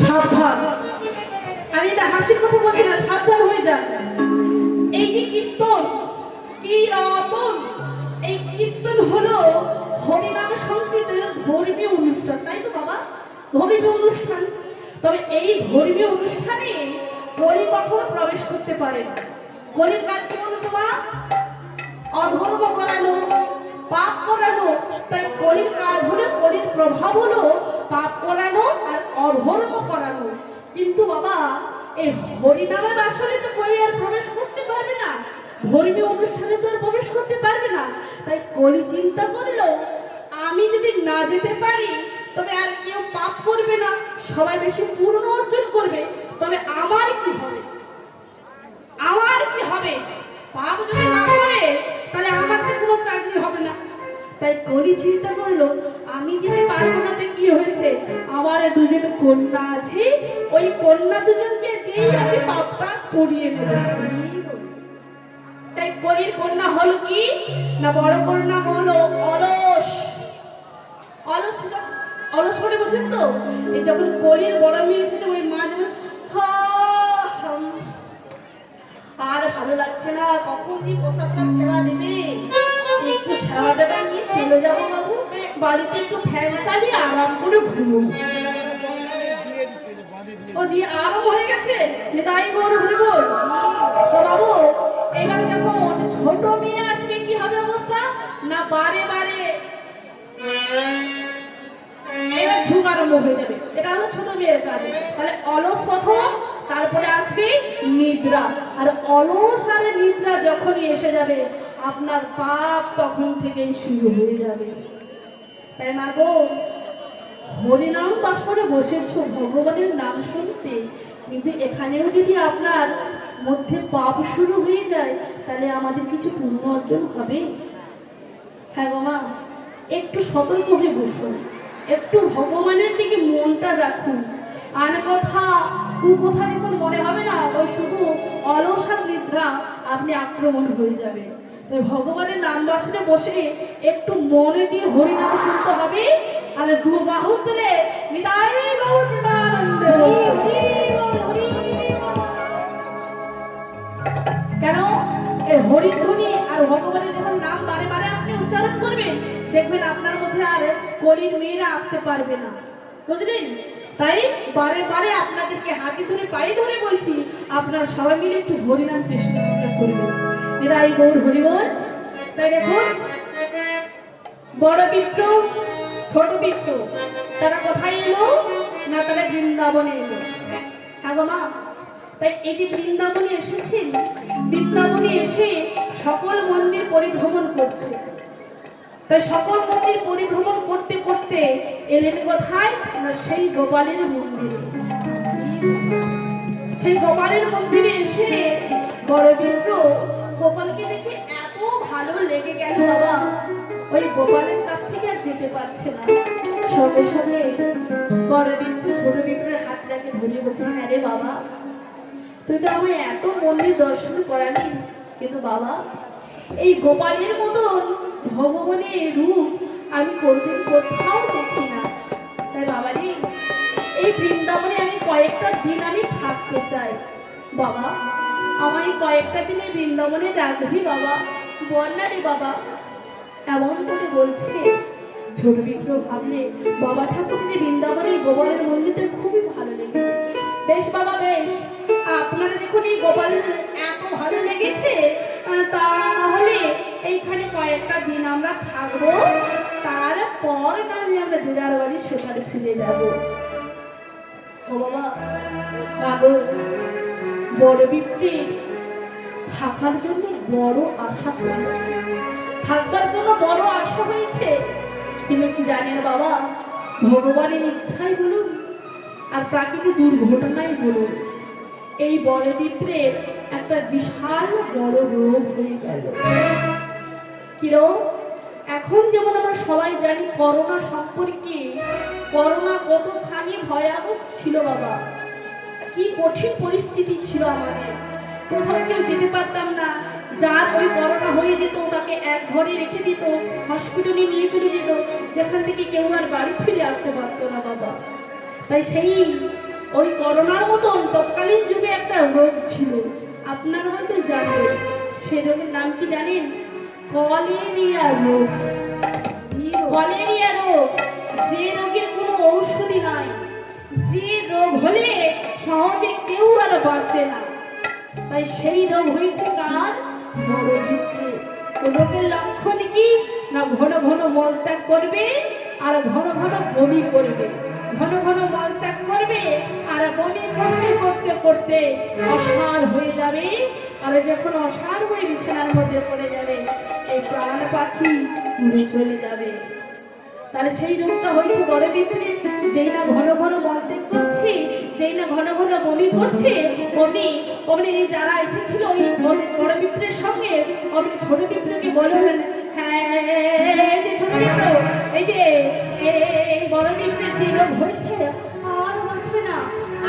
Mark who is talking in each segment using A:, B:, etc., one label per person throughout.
A: সাবধান, আমি এটা হাসির কথা বলছি না, সাবধান হয়ে যান। এই যে কীর্তন, কীর্তন, এই কীর্তন হলো হরিনাম সংকীর্তনের ধর্মীয় অনুষ্ঠান, তাই তো বাবা? ধর্মীয় অনুষ্ঠান। তবে এই ধর্মীয় অনুষ্ঠানে কলি কখনো প্রবেশ করতে পারে না। কলির কাজ কি বলতো মা? অধর্ম করানো, পাপ করানো। তাই কলির কাজ হলো, কলির প্রভাব হলো পাপ করানো আর অধর্ম করানো। কিন্তু বাবা এই হরিনামের আসলে তো কলি আর প্রবেশ করতে পারবে না, ধর্মীয় অনুষ্ঠানে তো আর প্রবেশ করতে পারবে না। তাই কলি চিন্তা করলো, আমি যদি না যেতে পারি তবে আর কেউ পাপ করবে না, সবাই বেশি পূর্ণ অর্জন করবে। তবে আমার কি হবে? আমার কি হবে? পাপ যদি না করে তাহলে আমার তো কোনো চাকরি হবে না। তাই কলি চিন্তা করলো, আমি যেতে পারবো না তো কি হয়েছে, আমার দুজন কন্যা আছে, ওই কন্যা দুজনকে দিয়ে আমি পাপটা করিয়ে নেব। তাই কলির কন্যা হলো কি না, বড় কন্যা হলো অলস। অলস, অলস মানে বোঝেন তো? এই যখন কলির বড় মেয়ে এসেছে, ওই মা যেমন আর ভালো লাগছে না, কখন কি প্রসাদটা সেবা দেবে, একটু সেবাটা নিয়ে চলে যাবো বাবু, বাড়িতে একটু ফ্যান চালিয়ে আরাম করে ঘুমো। ও দিয়ে আরাম হয়ে গেছে, তাই গৌর হরি বল। তো বাবু এবার যখন ছোট মেয়ে আসবে কি হবে অবস্থা না, বারে বারে এবার ঝুঁক আরম্ভ হয়ে যাবে। এটা হলো ছোট মেয়ের কাজ। তাহলে অলস প্রথম, তারপরে আসবে নিদ্রা। আর অলস আর নিদ্রা যখনই এসে যাবে আপনার পাপ তখন থেকেই শুরু হয়ে যাবে। তাই মা গো, হরিনাম বাসনে বসেছো ভগবানের নাম শুনতে, কিন্তু এখানেও যদি আপনার মধ্যে পাপ শুরু হয়ে যায় তাহলে আমাদের কিছু পুণ্য অর্জন হবে? হ্যাঁ গো মা, একটু সতর্ক হয়ে বসুন, একটু ভগবানের দিকে মনটা রাখুন। আর কথা কুকথা এখন মনে হবে না, ওই শুধু অলস আর নিদ্রা আপনি আক্রমণ হয়ে যাবে। তাই ভগবানের নাম বাসনে বসে একটু মনে দিয়ে হরিনাম শুনতে হবে। আর দু বাহু তুলে নিতাই গৌর প্রেমানন্দ। কেন এই হরিধ্বনি আর ভগবানের যখন নাম বারে বারে আপনি উচ্চারণ করবেন, দেখবেন আপনার মধ্যে আর কলির মেয়েরা আসতে পারবে না, বুঝলেন? তাই বারে বারে আপনাদেরকে হাতে ধরে পায়ে ধরে বলছি, আপনারা সবাই মিলে একটু হরিনাম কৃষ্ণ করবেন। নিতাই গৌর হরি বল। তাই দেখুন, বড় বিপ্র ছোট বিপ্র তারা কোথায় এলো না, তারা বৃন্দাবনে এলো। হ্যাঁ গো মা, তাই এই যে বৃন্দাবনে এসেছেন, বৃন্দাবনে এসে সকল মন্দির পরিভ্রমণ করছে। তাই সকল মন্দির পরিভ্রমণ করতে করতে এলেন কোথায় না, সেই গোপালের মন্দিরে। সেই গোপালের মন্দিরে এসে বড় বিপ্র গোপালকে দেখে এত ভালো লেগে গেল বাবা, ওই গোপালের কাছ থেকে আর যেতে পারছে না। সঙ্গে সঙ্গে বড় বিপ্র ছোট বিপ্রের হাতটাকে ধরে বলছে, হ্যাঁ রে বাবা, তুই তো আমায় এত মন্দির দর্শন করালি, কিন্তু বাবা এই গোপালের মতন ভগবানের রূপ আমি কোনদিন কোথাও দেখি না। তাই বাবা রে, এই বৃন্দাবনে আমি কয়েকটা দিন আমি থাকতে চাই। বাবা আমায় কয়েকটা দিনে বৃন্দাবনে রাখবি বাবা, বল না রে বাবা। এমন করে বলছে। ছোট বিপ্র ভাবলে বাবা ঠাকুরকে বৃন্দাবনের গোপালের মন্দিরটা খুবই ভালো লেগেছে। বেশ বাবা বেশ, আপনারা দেখুন এই গোপাল এত ভালো লেগেছে, তা নাহলে এইখানে কয়েকটা দিন আমরা থাকবো, তারপর নাহলে আমরা দিদার বাড়ি সেখানে ফিরে যাবো। ও বাবা পাগল, বড় বিপ্রে থাকার জন্য বড় আশা হয়েছে, থাকবার জন্য বড় আশা হয়েছে, কিন্তু কি জানেন বাবা, ভগবানের ইচ্ছাই বলুন আর প্রাকৃতিক দুর্ঘটনাই বলুন, এই বড় বিপ্রের একটা বিশাল বড় রোগ হয়ে গেল। কি রোগ? এখন যেমন আমরা সবাই জানি করোনা সম্পর্কে, করোনা কতখানি ভয়াবহ ছিল বাবা, কি কঠিন পরিস্থিতি ছিল আমাদের, কোথাও কেউ যেতে পারতাম না। যার ওই করোনা হয়ে যেত তাকে এক ঘরে রেখে দিত, হসপিটালে নিয়ে চলে যেত, যেখান থেকে কেউ আর বাড়ি ফিরে আসতে পারতো না বাবা। তাই সেই ওই করোনার মতন তৎকালীন যুগে একটা রোগ ছিল, আপনারা হয়তো জানেন। সেই রোগের নাম কি জানেন? কলেরিয়া রোগ। কলেরিয়া রোগ, যে রোগের কোনো ঔষধি নাই, যে রোগ হলে সহজে কেউ আর বাঁচে না। তাই সেই রোগ হয়েছে কার? বড় বিপ্রে। রোগের লক্ষণ কি না, ঘন ঘন মলত্যাগ করবে আর ঘন ঘন বমি করবে, ঘন ঘন মলত্যাগ করবে আর বমি করতে করতে করতে অসাড় হয়ে যাবে। আর যখন অসাড় হয়ে বিছানার মধ্যে পড়ে যাবে, এই প্রাণ পাখি উড়ে চলে যাবে। তাহলে সেই রোগটা হয়েছে বড় বিপ্রে। যেই না ঘন ঘন মলত্যাগ করছে, যেই না ঘন ঘন বমি করছে, অমনি অমনি যারা এসেছিল ওই বড় বিপ্রের সঙ্গে, অমনি ছোট বিপ্রকে বললেন, হ্যাঁ এই যে ছোট বিপ্র, এই যে এই বড় বিপ্রের যে রোগ হয়েছে, আর বাঁচবে না,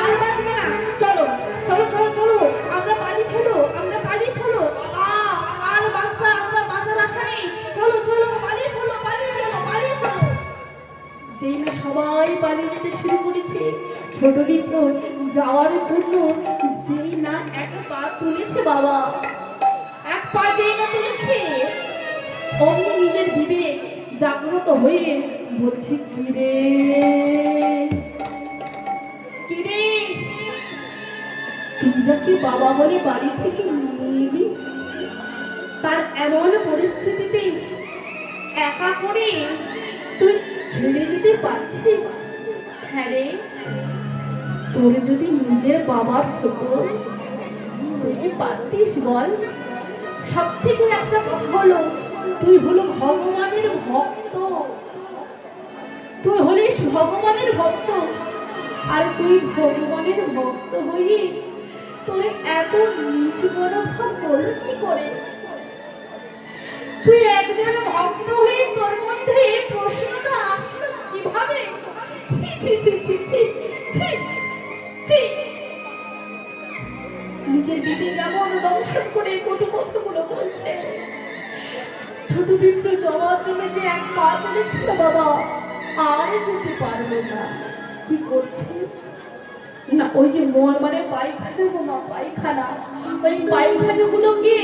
A: আর বাঁচবে না, চলো চলো চলো চলো, আমরা পালি চলো, আমরা পালি চলো, আর বাচ্চা আমরা বাঁচার আশা নেই, চলো চলো পালিয়ে চলো, পালিয়ে চলো, পালিয়ে চলো। যেই না সবাই পালিয়ে যেতে শুরু করেছে, ছোট বিপ্র যাওয়ার জন্য যেই না এক পা তুলেছে, বাবা এক পা যেই না তুলেছে, অমনি নিজের বিবেক জাগ্রত হয়ে বলছে, কিরে কিরে, তুই যাকে বাবা বলে বাড়ি থেকে নিয়ে, তার এমন পরিস্থিতিতে একা করে তুই ছেড়ে দিতে পারছিস? হ্যাঁ রে, তোর যদি নিজের বাবার হতো তুই কি পারতিস বল? সব থেকে একটা কথা হলো, তুই হলো ভগবানের ভক্ত, তুই হলিস ভগবানের ভক্ত। আর তুই ভগবানের ভক্ত হয়ে তোর এত নিচ মনোভাব করল কি করে? তুই একজন ভক্ত হয়ে তোর মধ্যে প্রশ্নটা আসলো কিভাবে? ছি ছি ছি ছি ছি ছি ছি। নিজের বিবেক যেমন দংশন করে কটু কথাগুলো বলছে। ছোট বিপ্র যাওয়ার জন্য যে এক পা তুলেছিল, বাবা আর যেতে পারবে না। কি করছে না, ওই যে মন মানে পায়খানা গো মা, পায়খানা, ওই পায়খানাগুলোকে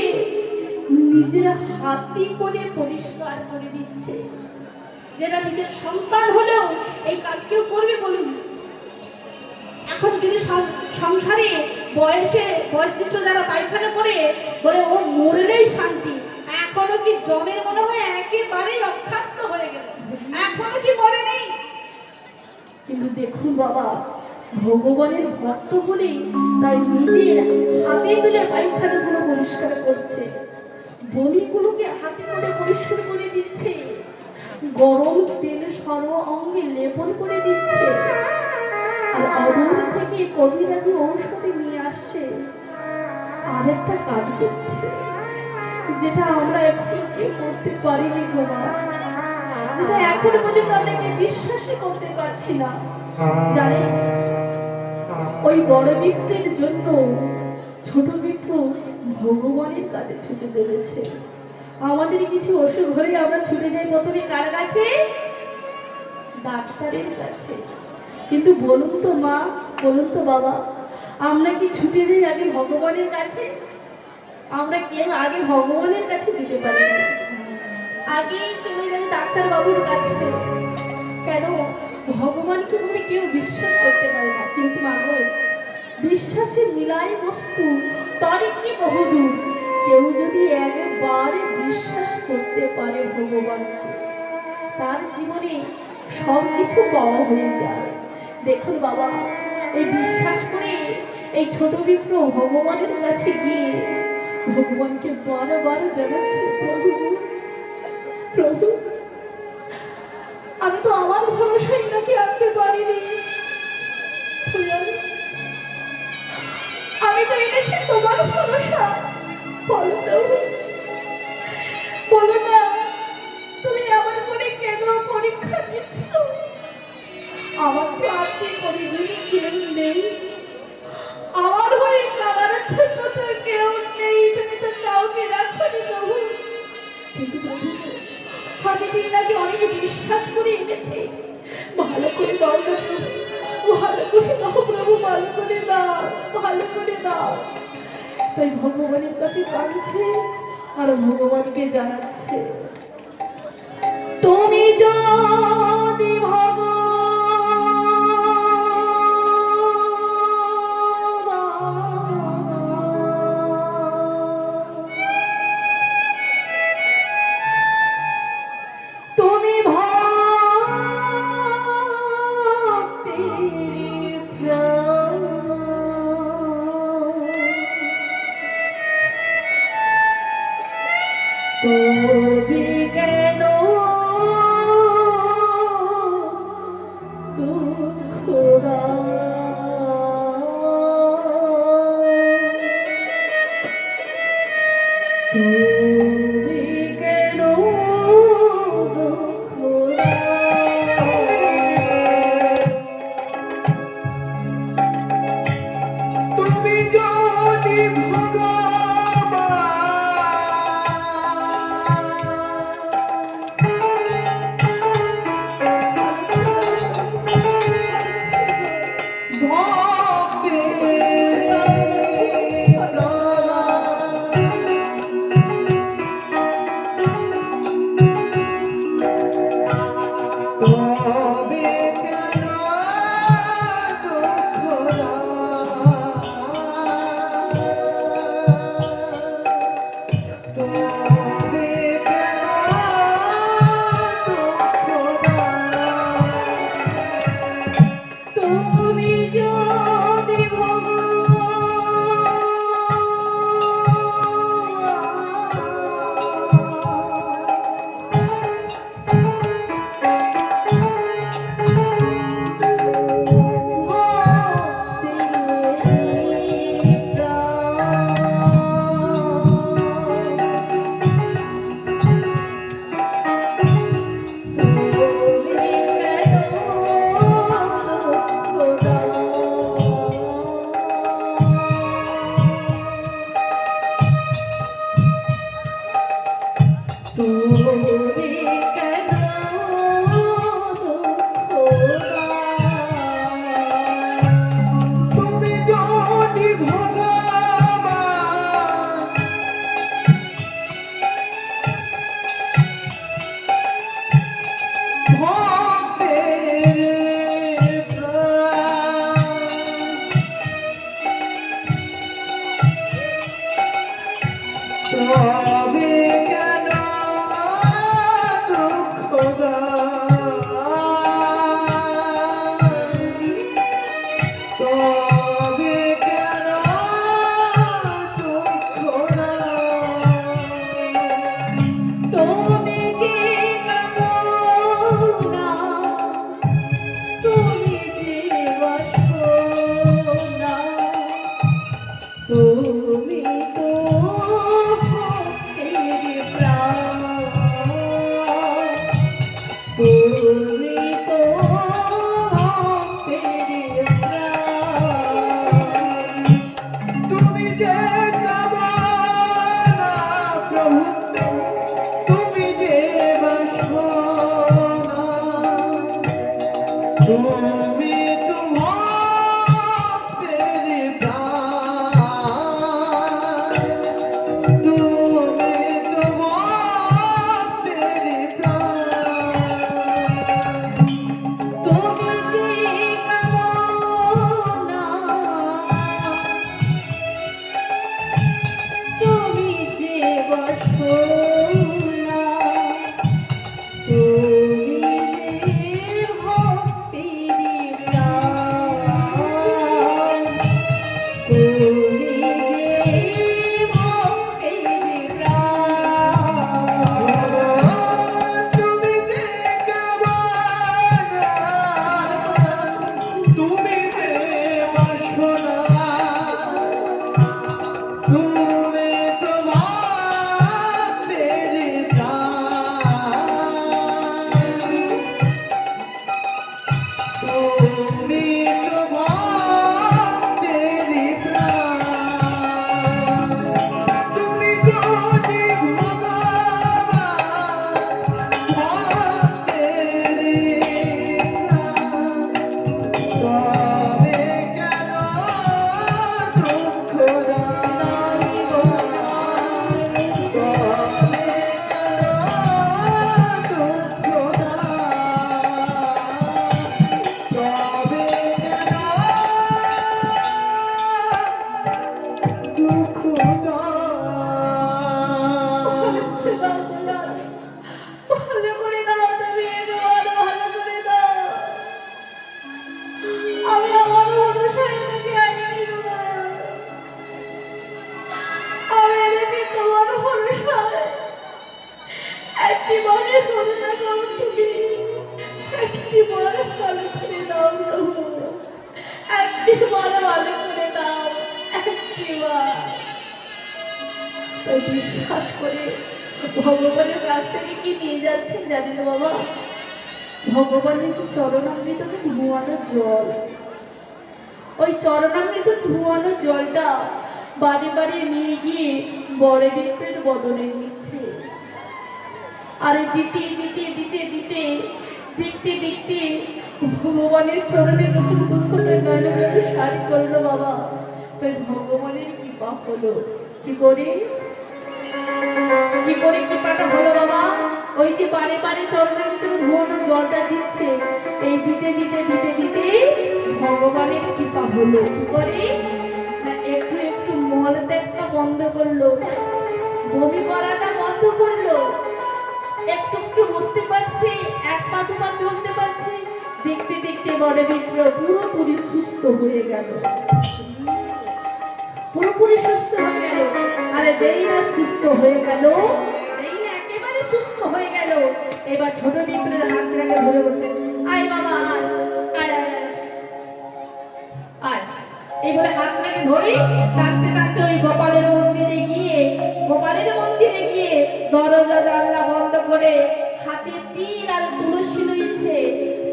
A: নিজের হাতে করে পরিষ্কার করে দিচ্ছে। যেটা নিজের সন্তান হলেও এই কাজ কেউ করবে বলুন? এখন যদি সংসারে বয়সিষ্ঠ যারা পায়খানা করে বলে ও মরলেই শান্তি, এখনো কি জমের মনে হয় একেবারেই অক্ষান্ত হয়ে গেল, এখনো কি মরে নেই? কিন্তু দেখুন বাবা, ভগবানের ভক্ত বলেই তাই নিজের হাতে তুলে পায়খানাগুলো পরিষ্কার করছে, বমিগুলোকে হাতে করে পরিষ্কার করে দিচ্ছে, গরম তেল সর্ব অঙ্গে লেপন করে দিচ্ছে, আর অদূর থেকে কবিরাজি ঔষধি নিয়ে আসছে। আর একটা কাজ করছে যেটা আমরা এখন কেউ করতে পারিনি বাবা, যেটা এখন পর্যন্ত আমরা কেউ বিশ্বাসই করতে পারছি না। জানেন, ওই বড় বিপ্রের জন্য ছোট বিপ্র ভগবানের কাছে ছুটে চলেছে। আমাদের কিছু অসুখ হলে আমরা ছুটে যাই প্রথমে কার কাছে? ডাক্তারের কাছে। কিন্তু বলুন তো মা, বলুন তো বাবা, আমরা কি ছুটে যাই আগে ভগবানের কাছে? আমরা কেউ আগে ভগবানের কাছে যেতে পারি না, আগে চলে যাই ডাক্তার বাবুর কাছে। কেন? ভগবানকে বলে কেউ বিশ্বাস করতে পারে না। কিন্তু মাগো, বিশ্বাসে মিলাই বস্তু তার কি বহুদূর। কেউ যদি একবার বিশ্বাস করতে পারে ভগবানকে, তার জীবনে সব কিছু পাওয়া হয়ে যায়। দেখুন বাবা, এই বিশ্বাস করে এই ছোট বিপ্র ভগবানের কাছে গিয়ে ভগবানকে বারবার জানাচ্ছে, প্রভু প্রভু, আমি তো আমার ভরসাই নাকি আনতে পারিনি, আমি তো এনেছি তোমার ভরসা। বলো প্রভু, বলো না, তুমি আমার করে কেন পরীক্ষা নিচ্ছ? আমার তো আপনি করে দিই কেউ নেই, আমার হয়ে কাবার ছোট তো কেউ নেই, তুমি তো কাউকে রাখনি প্রভু। কিন্তু প্রভু, আমি চিন্তাকে অনেক বিশ্বাস করে এনেছি, ভালো করে দাও না প্রভু, ভালো করে দাও প্রভু, ভালো ভালো করে দাও। তাই ভগবানের কাছে কাঁদছে আর ভগবানকে জানাচ্ছে, তুমি যদি তুমি ভক্তির প্রাণ, তুমি কেন দুঃখ দাও? তুমি কেন দুঃখ দাও?
B: তুমি যদি
A: তুমি যদি
B: তবে কেন দুঃখ তবে কেন দুঃখ
A: তুমি যে কামনা, তুমি যে বাসনা, তুমি তো ভক্তির প্রাণ, তুমি তো ভক্তির প্রাণ।
B: তুমি যে কামনা প্রভু তুমি যে বাসনা তুমি তো ভক্তের প্রাণ তুমি তো ভক্তের প্রাণ
A: তুমি যে কামনা, তুমি যে বাসনা, তুমি যে ভক্তির প্রাণ, তুমি যে ভক্তির প্রাণ।
B: তুমি যে কামনা তুমি যে বাসনা তুমি তো ভক্তের প্রাণ তুমি তো ভক্তের প্রাণ তুমি যদি ভগবান ভক্তের প্রাণ তবে কেন
A: তাই বিশ্বাস করে ভগবানের কাছ থেকে কি নিয়ে যাচ্ছেন জানেন বাবা? ভগবানের যে চরণামৃত ধোয়ানো জল, ওই চরণামৃত ধোয়ানো জলটা বাড়ি বাড়ি নিয়ে গিয়ে বড় বিপ্রের বদলে নিচ্ছে। আরে দিতে দিতে দিতে দিতে দেখতে দেখতে ভগবানের চরণে যখন দুফুটের নয়নে যখন সারি করলো বাবা, তাই ভগবানের কৃপা হলো। কি করে কৃপাটা হলো বাবা? ওই যে বারে বারে চরণামৃত ধোয়ানো জলটা দিচ্ছে, এই দিতে দিতে দিতে দিতে ভগবানের কৃপা হলো। কি করে না, একটু একটু মলত্যাগটা বন্ধ করলো, বমি করাটা বন্ধ করলো, একটু একটু বসতে পারছে, এক পা দু পা চলতে পারছে। দেখতে দেখতে বড় বিপ্র পুরোপুরি সুস্থ হয়ে গেল, পুরোপুরি সুস্থ হয়ে গেল। আরে যেই না সুস্থ হয়ে গেল, যেই না একেবারে সুস্থ হয়ে গেল, এবার ছোট বিপ্রের হাতটাকে ধরে বলছে, আয় বাবা আয় আয় আয় আয়। এই বলে হাতটাকে ধরে টানতে টানতে ওই গোপালের মন্দিরে গিয়ে দরজা জানলা বন্ধ করে হাতে তিল আর তুলসী লইছে,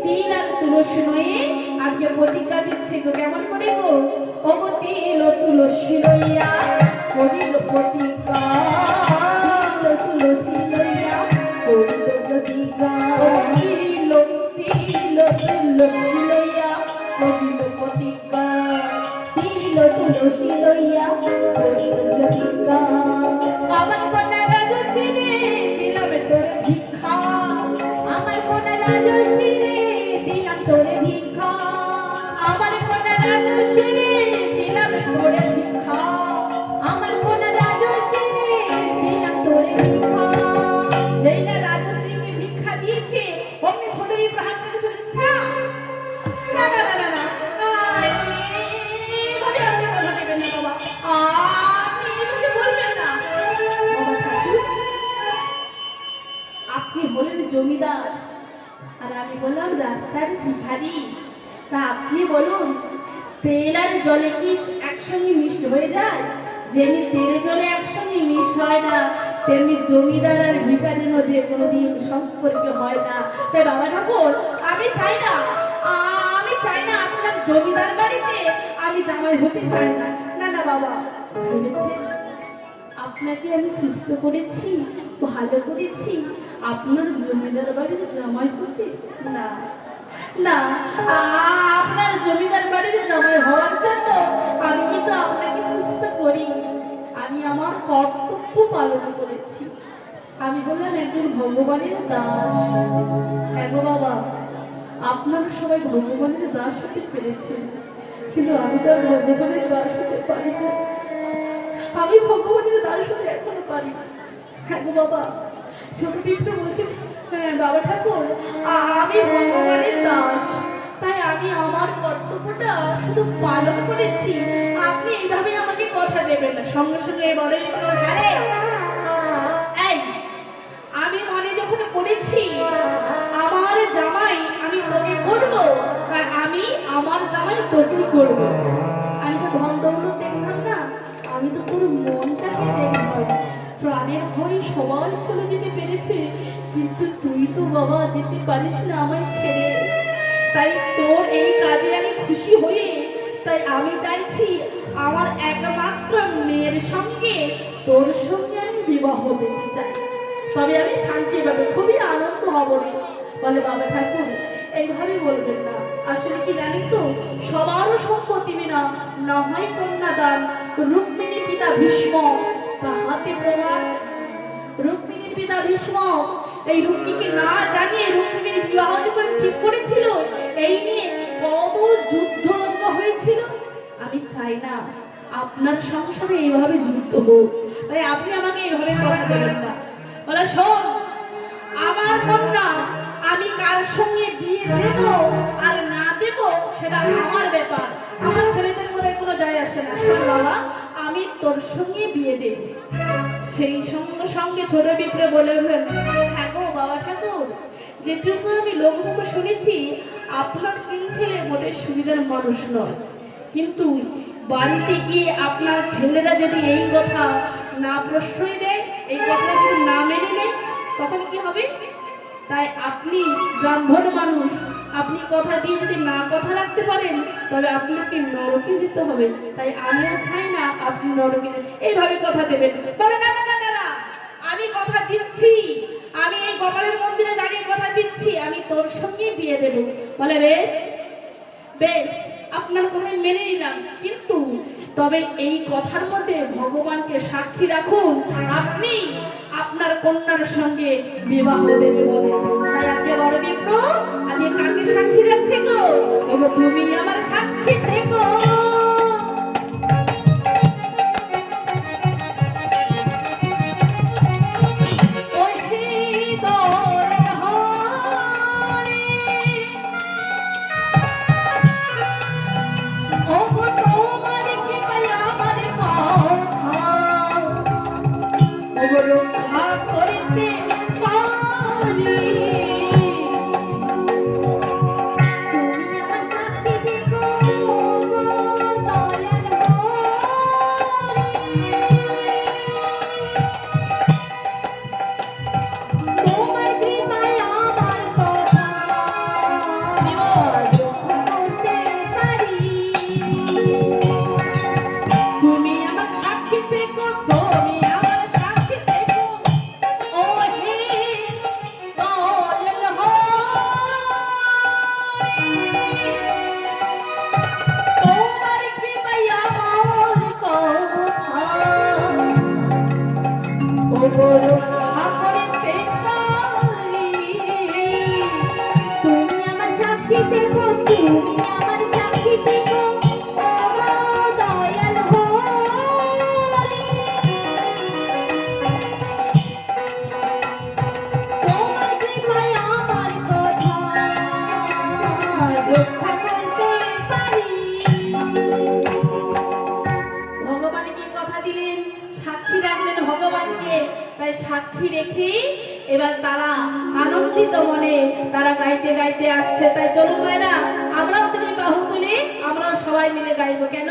A: তিল আর তুলসী লয়ে আজকে প্রতিজ্ঞা দিচ্ছে গো। কেমন করে গো? ও গো তিল ও তুলসী লইয়া করিল প্রতিজ্ঞা, তুলসী লইয়া করিল প্রতিজ্ঞা, তিল তিল তুলসী লইয়া করিল প্রতিজ্ঞা, তিল তুলসী লইয়া করিল প্রতিজ্ঞা। আমার কন্যা রাজশ্রী রে দিলাম তোরে ভিক্ষা, আমার কন্যা রাজশ্রী রে দিলাম তোরে ভিক্ষা, আমার কন্যা রাজশ্রী রে দিলাম তোরে ভিক্ষা, আমার কন্যা রাজশ্রী রে দিলাম তোরে ভিক্ষা। যেই না রাজশ্রীকে ভিক্ষা দিয়েছে, অমনি ছোট বিপ্র হাত থেকে চলে না না না না না না, এভাবে আপনি কথা দেবেন না বাবা, আপনি এভাবে বলবেন না বাবা। ঠাকুর, আপনি হলেন জমিদার আর আমি বললাম রাস্তার ভিখারি। তা আপনি বলুন, তেল আর জলে কি একসঙ্গে মিষ্ট হয়ে যায়? যেমনি তেলে জলে একসঙ্গে মিষ্ট হয় না, তেমনি জমিদার আর ভিখারির মধ্যে কোনোদিন সম্পর্ক হয় না। তাই বাবা ঠাকুর, আমি চাই না আপনার জমিদার বাড়িতে আমি জামাই হতে চাই না। না না বাবা, ভেবেছেন আপনাকে আমি সুস্থ করেছি, ভালো করেছি, আপনার জমিদার বাড়ির জামাই হতে? না না, আপনার জমিদার বাড়ির জামাই হওয়ার জন্য আমি কিন্তু আপনাকে সুস্থ করি, আমি আমার কর্তব্য পালন করেছি। আমি বললাম একজন ভগবানের দাস। হ্যাঁ গো বাবা, আপনারা সবাই ভগবানের দাস হতে পেরেছেন, কিন্তু আমি তো আর ভগবানের দাস হতে পারি না, আমি ভগবানের দাস হতে এখনো পারি না। হ্যাঁ গো বাবা, ছোট বিপ্র বলছে, হ্যাঁ বাবা ঠাকুর, আমি ভগবানের দাস, তাই আমি আমার কর্তব্যটা শুধু পালন করেছি, আপনি এইভাবে আমাকে কথা দেবেন না। সঙ্গে সঙ্গে বড় বিপ্র, হ্যাঁ রে, এই আমি মনে যখন করেছি আমার জামাই আমি তোকে করবো, আর আমি আমার জামাই তোকে করবো। আমি তো ধন দৌলত দেখলাম না, আমি তো তোর মনটাকে দেখলাম। প্রাণের ভয়ে সবাই চলে যেতে পেরেছে, কিন্তু তুই তো বাবা যেতে পারিস না আমায় ছেড়ে। তাই তোর এই কাজে আমি খুশি হই, তাই আমি চাইছি আমার একমাত্র মেয়ের সঙ্গে তোর সঙ্গে আমি বিবাহ দিতে চাই, তবে আমি শান্তি পাবে, খুবই আনন্দ হব রে। বলে বাবা ঠাকুর, এইভাবে বলবেন না, আসলে কি জানেন তো, সবারও সম্পত্তি বিনা না হয় কন্যাদান। রুক্মিণী পিতা ভীষ্ম তাহাতে প্রমাণ, রুক্মিণীর পিতা ভীষ্ম এই রুক্মিণীকে না জানিয়ে রুক্মিণীর বিবাহ যখন ঠিক করেছিল, এই নিয়ে কত যুদ্ধ হয়েছিল। আমি চাই না আপনার সংসারে এইভাবে যুদ্ধ হোক, তাই আপনি আমাকে এইভাবে কথা দেবেন না। বলে শোন, আমার কন্যা আমি কার সঙ্গে বিয়ে দেব আর না দেব সেটা আমার ব্যাপার, আমার ছেলেদের মধ্যে কোনো যায় আসে না। শোন বাবা, আমি তোর সঙ্গে বিয়ে দেব। সেই সঙ্গে সঙ্গে ছোট বিপ্রে বলে উঠলেন, হ্যাঁ গো বাবা ঠাকুর, যেটুকু আমি লোকমুখে শুনেছি আপনার তিন ছেলে মোটের সুবিধার মানুষ নয়, কিন্তু বাড়িতে গিয়ে আপনার ছেলেরা যদি এই কথা না প্রশ্রয় দেয়, এই কথা যদি না মেনে নেয়, তখন কি হবে? তাই আপনি ব্রাহ্মণ মানুষ, আপনি কথা দিয়ে যদি না কথা রাখতে পারেন, তবে আপনাকে নরকে যেতে হবে। তাই আমিও চাই না আপনি নরকে এইভাবে কথা দেবেন। বলে না না না না না, আমি কথা দিচ্ছি, আমি এই গোপালের মন্দিরে দাঁড়িয়ে কথা দিচ্ছি, আমি তোর সঙ্গে বিয়ে দেব। বলে বেশ বেশ, আপনার কথা মেনে নিলাম, কিন্তু তবে এই কথার মধ্যে ভগবানকে সাক্ষী রাখুন আপনি আপনার কন্যার সঙ্গে বিবাহ দেবে বলে। তাই আজকে বড় বিপ্র, আজকে কাকে সাক্ষী রাখছে গো? ওগো তুমি আমার সাক্ষী থেকো। রক্ষা করিতে পারি সাক্ষী রেখে এবার তারা আনন্দিত মনে তারা গাইতে গাইতে আসছে। তাই চলুন ভাইরা, আমরাও তুমি বাহু তুলি, আমরাও সবাই মিলে গাইবো। কেন?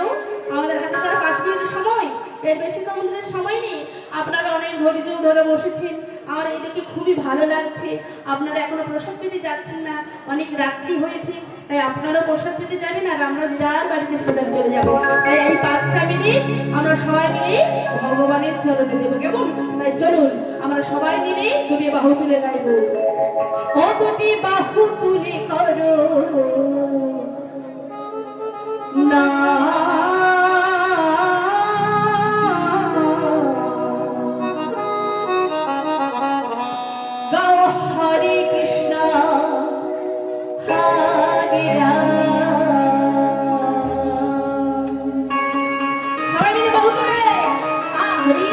A: আমাদের হাতে তার 5 মিনিটের সময়, এর বেশি তো আমাদের সময় নেই। আপনারা অনেক ধৈর্য ধরে বসেছেন, আমার এই দেখে খুবই ভালো লাগছে। আপনারা এখনো প্রসাদ পেতে যাচ্ছেন না, অনেক রাত্রি হয়েছে, তাই আপনারাও প্রসাদ পেতে যাবেন আর আমরা যার বাড়িতে সেটার চলে যাবো। তাই এই 5টা মিনিট আমরা সবাই মিলে ভগবানের চরণে দেবো, কেমন? তাই চলুন আমরা সবাই মিলে দুটি বাহু তুলে গাইবো। ও দুটি বাহু তুলে করো না গাও হরে কৃষ্ণ হরে রাম। সবাই মিলে বাহু তুলে হরি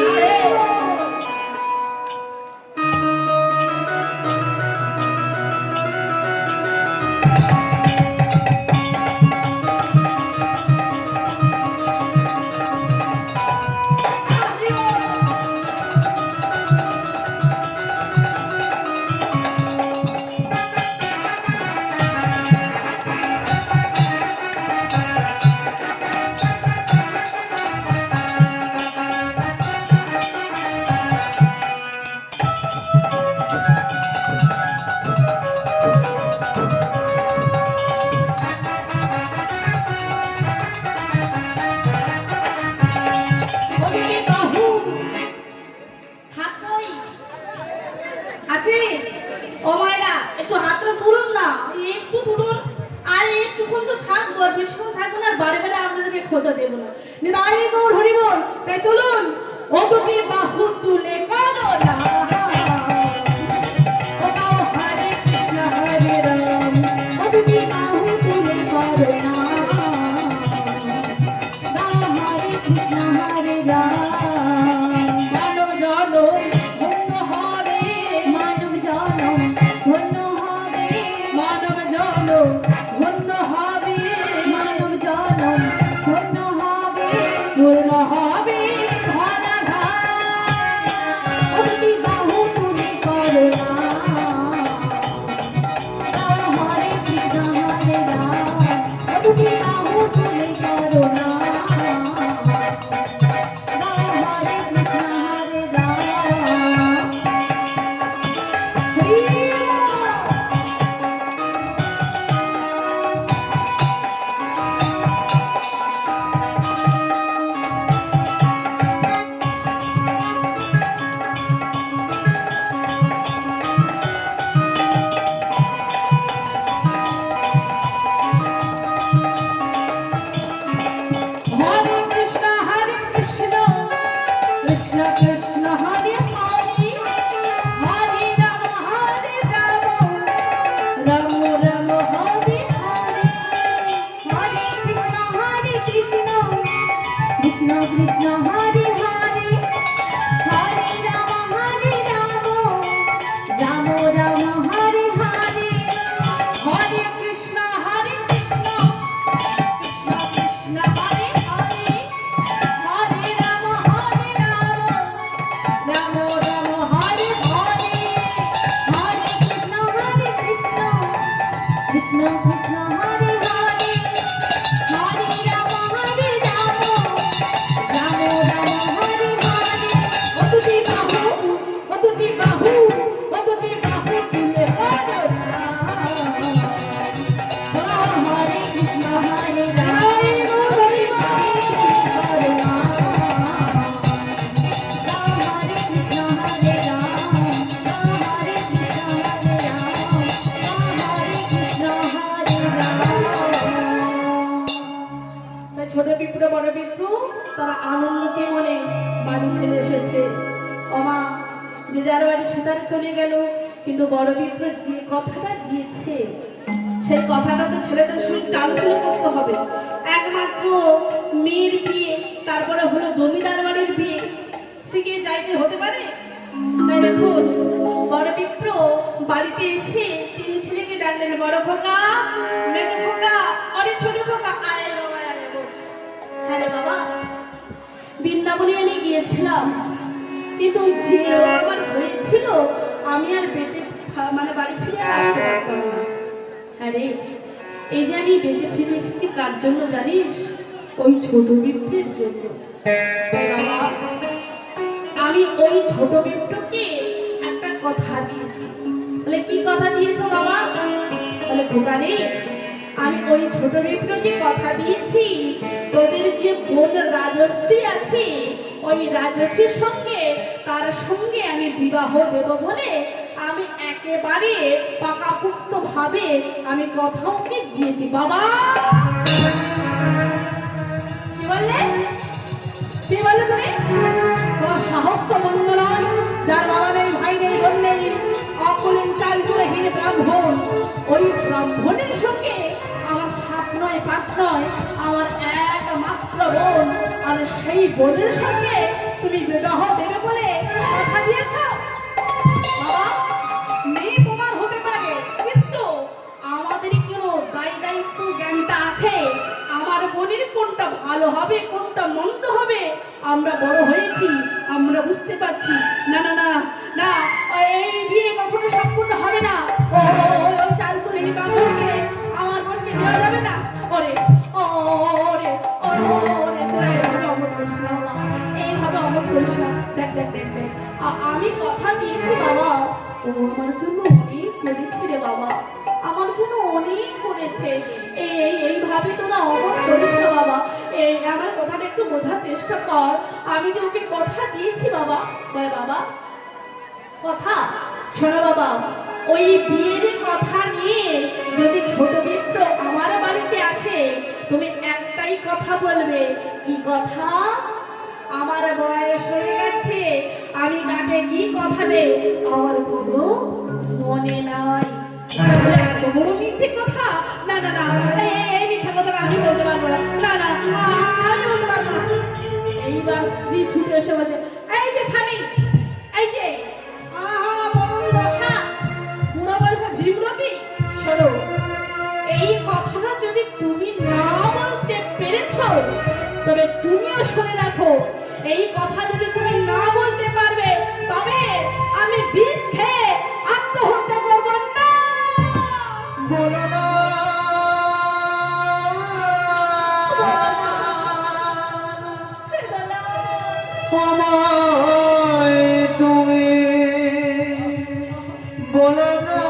A: আছে। ও মায়েরা একটু হাতটা তুলুন না, একটু তুলুন। আর একটুক্ষণ তো থাকবো, আর বেশিক্ষণ থাকবো না, আর বারে বারে আপনাদেরকে খোঁজা দেবো না। নিতাই গৌর হরি বল। তাই তুলুন, ও দুটি বাহু তুলে করো না ও গাও হরে কৃষ্ণ হরে রাম। ও দুটি বাহু তুলে করো না গাও হরে কৃষ্ণ হরে রাম। মানব জনম ধন্য হবে, মানব জনম ধন্য হবে, মানব জনম ধন্য হবে, মানব জনম ধন্য হবে, ধন্য হবে ধরা ধার। ও দুটি বাহু তুলে করো না গাও হরে কৃষ্ণ হরে রাম। ও দুটি বাহু তুলে করো না
C: কৃষ্ণ কৃষ্ণ হরে হরে হরে রাম রাম রাম হরে হরে
A: হরে কৃষ্ণ কৃষ্ণ কৃষ্ণ হরে হরে হরে রাম রাম রাম হরে হরে
C: হরে কৃষ্ণ কৃষ্ণ কৃষ্ণ হরে হরে হরে রাম রাম রাম হরে হরে
A: অতুটি বাহু তুলে হরে
C: হরে কৃষ্ণ হরে রাম হরে রাম হরে কৃষ্ণ হরে রাম হরে কৃষ্ণ হরে রাম হরে কৃষ্ণ হরে রাম।
A: তাই ছোট পিঁপড় বড় পিঁপড়ু তারা আনন্দতে মনে বাড়ি ফিরে এসেছে। ওমা যে যার বাড়ি সে তার চলে গেল, কিন্তু বড় পিঁপড় যে কথাটা দিয়েছে সেই কথাটা তো ছেলেদের সঙ্গে আলোচনা করতে হবে। একমাত্র মেয়ের বিয়ে, তারপরে হলো জমিদার বাড়ির বিয়ে, সে কি যাইতে হতে পারে? তাই দেখুন বড় পিঁপড় বাড়িতে এসে তিন ছেলেকে ডাকলেন, বড় খোকা, মেজো খোকা, অরে ছোট খোকা, আয় বাবা আয় বস। হ্যাঁ রে বাবা, বৃন্দাবনে আমি গিয়েছিলাম, কিন্তু যে রোগ আমার হয়েছিল আমি আর বেঁচে মানে বাড়ি ফিরে আসতে পারতাম না। হ্যাঁ রে, এই যে আমি বেঁচে ফিরে এসেছি কার জন্য জানিস? ওই ছোট পিঁপড়ের জন্য। বাবা, আমি ওই ছোট পিঁপড়কে একটা কথা দিয়েছি। বলে কি কথা দিয়েছো বাবা? বলে খোকা রে, আমি ওই ছোট পিঁপড়কে কথা দিয়েছি তোদের যে বোন রাজশ্রী আছে ওই রাজশ্রীর সঙ্গে তার সঙ্গে আমি বিবাহ দেব বলে আমি একেবারে পাকাপোক্ত ভাবে আমি কথা ওকে দিয়েছি। বাবা কি বললে? কি বললে তুমি? তোমার সাহস তো মন্দ নয়, যার বাবা নেই, ভাই নেই, বোন নেই, অকুলীন চালচুলাহীন ব্রাহ্মণ, ওই ব্রাহ্মণের সঙ্গে আমার 7 নয় 5 নয়, আমার একমাত্র বোন, আর সেই বোনের সঙ্গে তুমি বিবাহ দেবে বলে কথা দিয়েছ। বাবা, মেয়ে তোমার হতে পারে, কিন্তু আমাদের কোনো দায়িত্ব জ্ঞানটা আছে। আমার বোনের কোনটা ভালো হবে কোনটা মন্দ হবে আমরা বড় হয়েছি, আমরা বুঝতে পারছি। না না না না, এই বিয়ে কখনো সম্পূর্ণ হবে না। ও চাল চলে এই ব্রাহ্মণকে আমার বোনকে দেওয়া যাবে না। ওরে ওরে ওরে, তোরা এইভাবে অমত করিস না বাবা, এইভাবে অমত করিস না। দেখ দেখ দেখ দেখ, আমি কথা দিয়েছি বাবা, ও আমার জন্য অনেক করেছে রে বাবা, আমার জন্য অনেক করেছে। এইভাবে তোরা অমত করিস না বাবা, এই আমার কথাটা একটু বোঝার চেষ্টা কর। আমি যে ওকে কথা দিয়েছি বাবা। বলে বাবা কথা শোনো বাবা, ওই বিয়ের কথা নিয়ে যদি ছোট মিত্র আমার বাড়িতে আসে তুমি একটাই কথা বলবে। কি কথা? আমার বয়স হয়ে গেছে, আমি কাকে কি কথা দেই আমার কোনো মনে নাই। বলে এত বড় মিথ্যে কথা? না না না, এই মিথ্যা কথা আমি বলতে পারবো না। না না, আমি বলতে পারবো না। এইবার স্ত্রী ছুটে এসে বলছে, এই যে স্বামী, এই যে মরণ দশা, বুড়ো বয়সে ধীব্রতি, শোনো, এই কথাটা যদি তুমি না বলতে পেরেছ তবে তুমিও শুনে রাখো, এই কথা যদি তুমি না বলতে পারবে তবে আমি বিষ খেয়ে আত্মহত্যা করব না।
B: বলো না আমায় তুমি, বলো না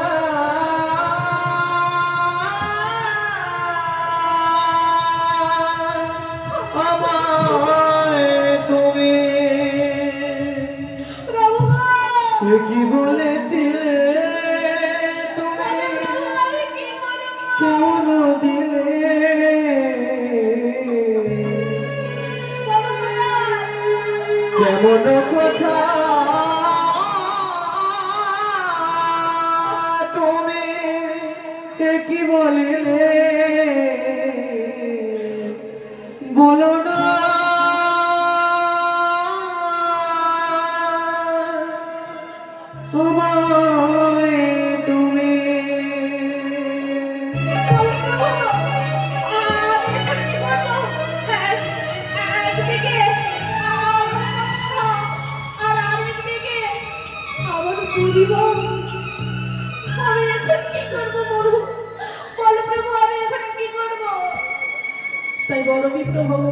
B: আমায় তুমি, কি বলে দিলে তুমি, কেন দিলে কেমন কথা তুমি, কি বলিলে বলো না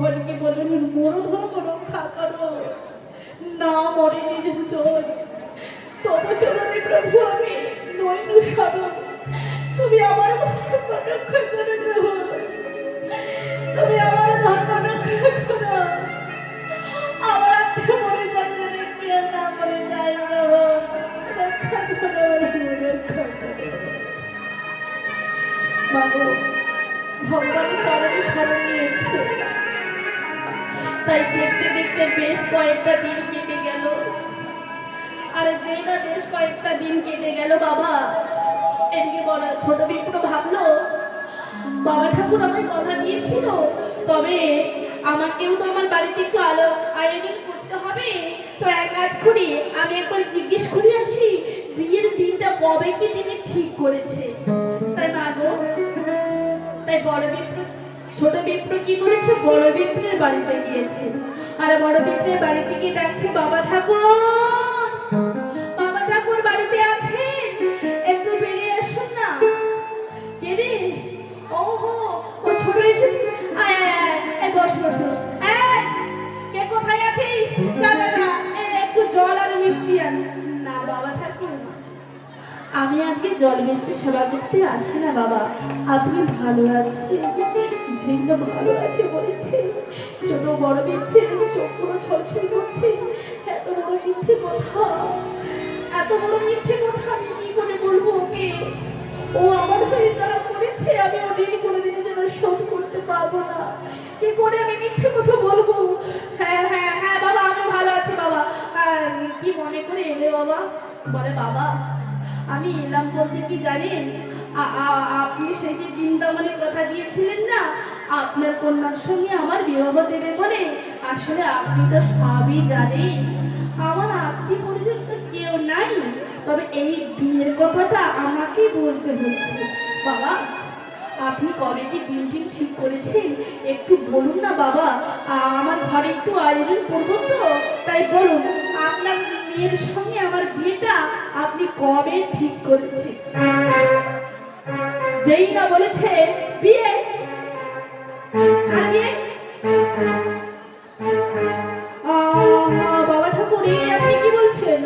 A: ভগবানকে বলুন মোর ধর্ম রক্ষা করো, না মরে নিজের চোখ তব চরণে প্রভু আমি নৈন সাধন, তুমি আমার ধর্ম রক্ষা করো প্রভু, তুমি আমার ধর্ম রক্ষা করো, আমার আত্মা মরে যায় যেন কেউ না মরে যায় প্রভু, রক্ষা করো রক্ষা করো। মাগো ভগবানের চরণে শরণ নিয়েছে, তাই দেখতে দেখতে বেশ কয়েকটা দিন কেটে গেল। আর যেই না বেশ কয়েকটা দিন কেটে গেল বাবা, এদিকে বড় ছোট বিপ্র ভাবলো বাবা ঠাকুর আমায় কথা দিয়েছিল, তবে আমাকেও তো আমার বাড়িতে একটু আয়োজন করতে হবে, তো এক কাজ করি আমি একবার জিজ্ঞেস করে আসি বিয়ের দিনটা কবে কি তিনি ঠিক করেছে। তাই মাগো, তাই বড় বিপ্র ছোট বিপ্র কি করেছে, বড় বিপ্রের বাড়িতে গিয়েছে। আর বড় বিপ্রের বাড়িতে গিয়ে ডাকছে বাবা ঠাকুর, বাবা ঠাকুর বাড়িতে আছেন, একটু বেরিয়ে আসুন না। কে রে? ওহো, ও ছোট এসেছিস, আয় আয় আয়, এই বস বস বস। এই, কে কোথায় আছিস? যা যা যা, একটু জল আর মিষ্টি আন। না বাবা ঠাকুর, আমি আজকে জল মিষ্টির সেবা করতে আসছি না বাবা, আপনি ভালো আছেন? যেগুলো ভালো আছে বলেছে, ছোট বড় বিপ্রের চোখ পুরো ছলছল করছে। এত বড় মিথ্যে কথা, এত বড় মিথ্যে কথা আমি কি করে বলবো ওকে? ও আমার হয়ে যা করেছে আমি ও ঋণ কোনোদিনও যেন শোধ করতে পারবো না। কি করে আমি মিথ্যে কথা বলবো? হ্যাঁ হ্যাঁ হ্যাঁ বাবা, আমি ভালো আছি বাবা। কি মনে করে এলে বাবা? বলে বাবা আমি এলাম বলতে কি জানেন, আপনি সেই যে বৃন্দাবনের কথা দিয়েছিলেন না, আপনার কন্যার সঙ্গে আমার বিবাহ দেবে বলে। আসলে আপনি তো সবই জানেন, আমার আত্মীয় পরিজন তো কেউ নাই, তবে এই বিয়ের কথাটা আমাকেই বলতে হচ্ছে। বাবা আপনি কবে কি দিন ঠিক করেছেন একটু বলুন না বাবা, আমার ঘরে একটু আয়োজন করবো তো, তাই বলুন আপনার মেয়ের সঙ্গে আমার বিয়েটা আপনি কবে ঠিক করেছেন? যেই না বলেছে বিয়ে আর বিয়ে, বাবা ঠাকুর আপনি কি বলছেন?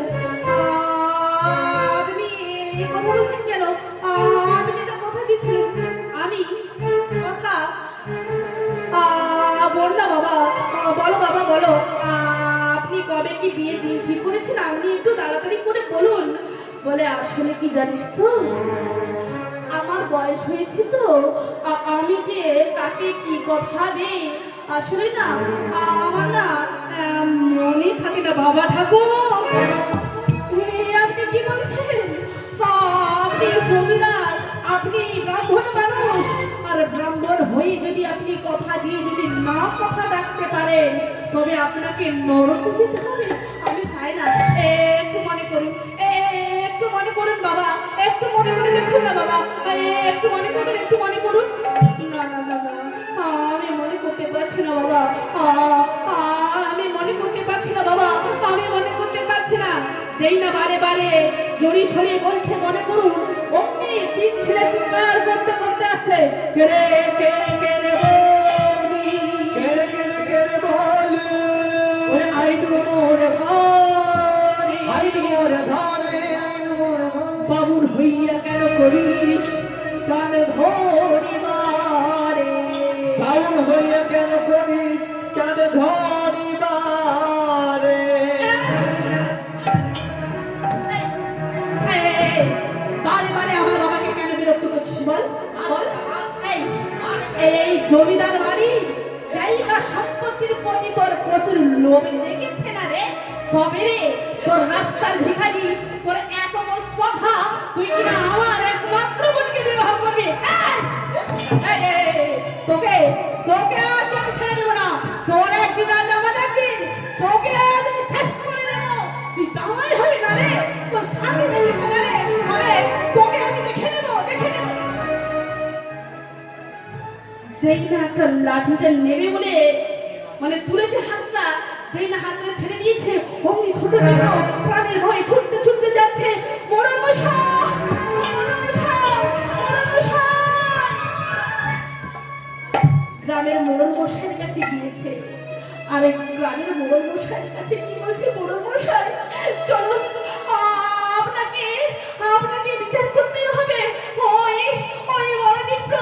A: আপনি কথা বলছেন কেন? আপনি তো কথা দিয়েছিলেন। আমি কথা বল না বাবা, বলো বাবা বলো, আপনি কবে কি বিয়ের দিন ঠিক করেছেন? আপনি একটু তাড়াতাড়ি করে বলুন। বলে আসলে কি জানিস তো, আমার বয়স হয়েছে তো, আমি যে কাকে কি কথা দেই আসলে না আমার না মনে থাকে না বাবা ঠাকুর। আপনি কি বলছেন? আপনি জমিদার, আপনি ব্রাহ্মণ মানুষ, আর ব্রাহ্মণ হয়ে যদি আপনি কথা দিয়ে যদি না কথা রাখতে পারেন তবে আপনাকে নরকে যেতে হবে। আমি চাই না, একটু মনে করুন, একটু মনে করুন বাবা, একটু মনে করে দেখুন না বাবা, একটু মনে করুন, একটু মনে করুন। না না না না, আমি মনে করতে পারছি না বাবা, আমি মনে করতে পারছি না বাবা, আমি মনে করতে পারছি না। যেই না বারে বারে জড়ি সরিয়ে বলছে মনে করুন, অমনি তিন ছেলে চিৎকার করতে করতে আসছে, কে রে কে কে রে বলি,
B: কে রে কে রে কে রে বলি,
A: ওরে আইডু মোর ঘরে,
B: আইডু মোর ঘরে, আইডু মোর ঘরে,
A: বাবুর হইয়া কেন করিস চাঁদ ধরিবারে,
B: বাউল হইয়া কেন করিস চাঁদ ধরিবারে।
A: বারে বারে আমার বাবাকে কেন বিরক্ত করছিস বল? এই জমিদার বাড়ি জায়গা সম্পত্তির প্রতি তোর প্রচুর লোভে জেগেছে না রে? তবে রে তোর রাস্তার ভিখারি, তোর এত বড় স্পর্ধা, তুই কিনা আমার একমাত্র বোনকে বিবাহ করবি? তোকে তোকে আজ আমি ছেড়ে দেবো না, তোর একদিন আজ আমার একদিন, তোকে আজ আমি শেষ করে দেবো। তুই জামাই হবি না রে, তোর সাথে যাবি না রে, আরে তোকে আমি দেখে নেবো, দেখে নেবো। যেই না একটা লাঠিটা নেবে বলে মানে তুলেছে হাতটা, যেই না হাতটা ছেড়ে দিয়েছে অমনি ছোট বিপ্র প্রাণের ভয়ে ছুটতে ছুটতে যাচ্ছে, মোড়ল মশাই, মোড়ল মশাই, মোড়ল মশাই। গ্রামের মোড়ল মশাইয়ের কাছে গিয়েছে, আরে গ্রামের মোড়ল মশাইয়ের কাছে কি বলছে, মোড়ল মশাই চলুন, আপনাকে আপনাকে বিচার করতে হবে। ওই ওই বড় বিপ্র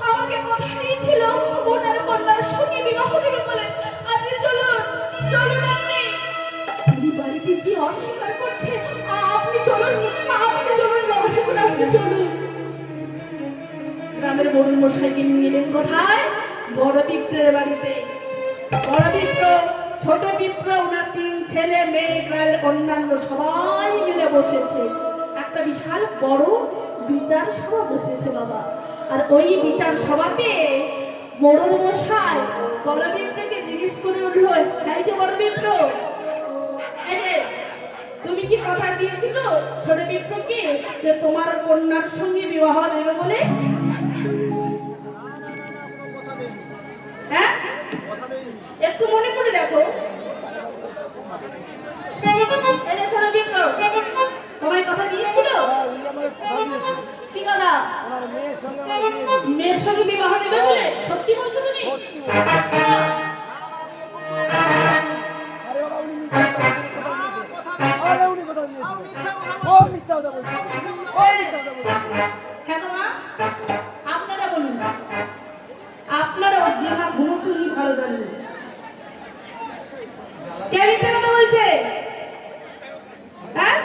A: আমাকে কথা দিয়েছিল ওনার কন্যার সঙ্গে বিবাহ দেবে বলে। আপনি চলুন, চলুন, আপনি বাড়িতে কি অস্বীকার করছে। আপনি চলুন, আপনি চলুন বাবা, দেখুন আপনি চলুন। গ্রামের মোড়ল মশাইকে নিয়ে এলেন কোথায়? বড় বিপ্রের বাড়িতে। বড় বিপ্র, ছোট বিপ্র, ওনার 3 ছেলে মেয়ে, গ্রামের অন্যান্য সবাই মিলে বসেছে। একটা বিশাল বড় বিচার সভা বসেছে বাবা। আর ওই বিচার সভাতে মোড়ল মশাই বড় বিপ্রকে জিজ্ঞেস করে উঠল, এই যে বড় বিপ্র, এই যে তুমি কি কথা দিয়েছিল ছোট বিপ্রকে যে তোমার কন্যার সঙ্গে বিবাহ দেবে বলে? হ্যাঁ, একটু মনে করে দেখো। এই যে ছোট বিপ্র, তোমায় কথা দিয়েছিল? কি কথা? মেয়ের সঙ্গে বিবাহ দেবে বলে? সত্যি বলছো তুমি? হ্যাঁ মা, আপনারা বলুন, আপনারাও যে মা ঘুমোচুনি ভালো জানেন। কে মিথ্যা কথা বলছে? হ্যাঁ,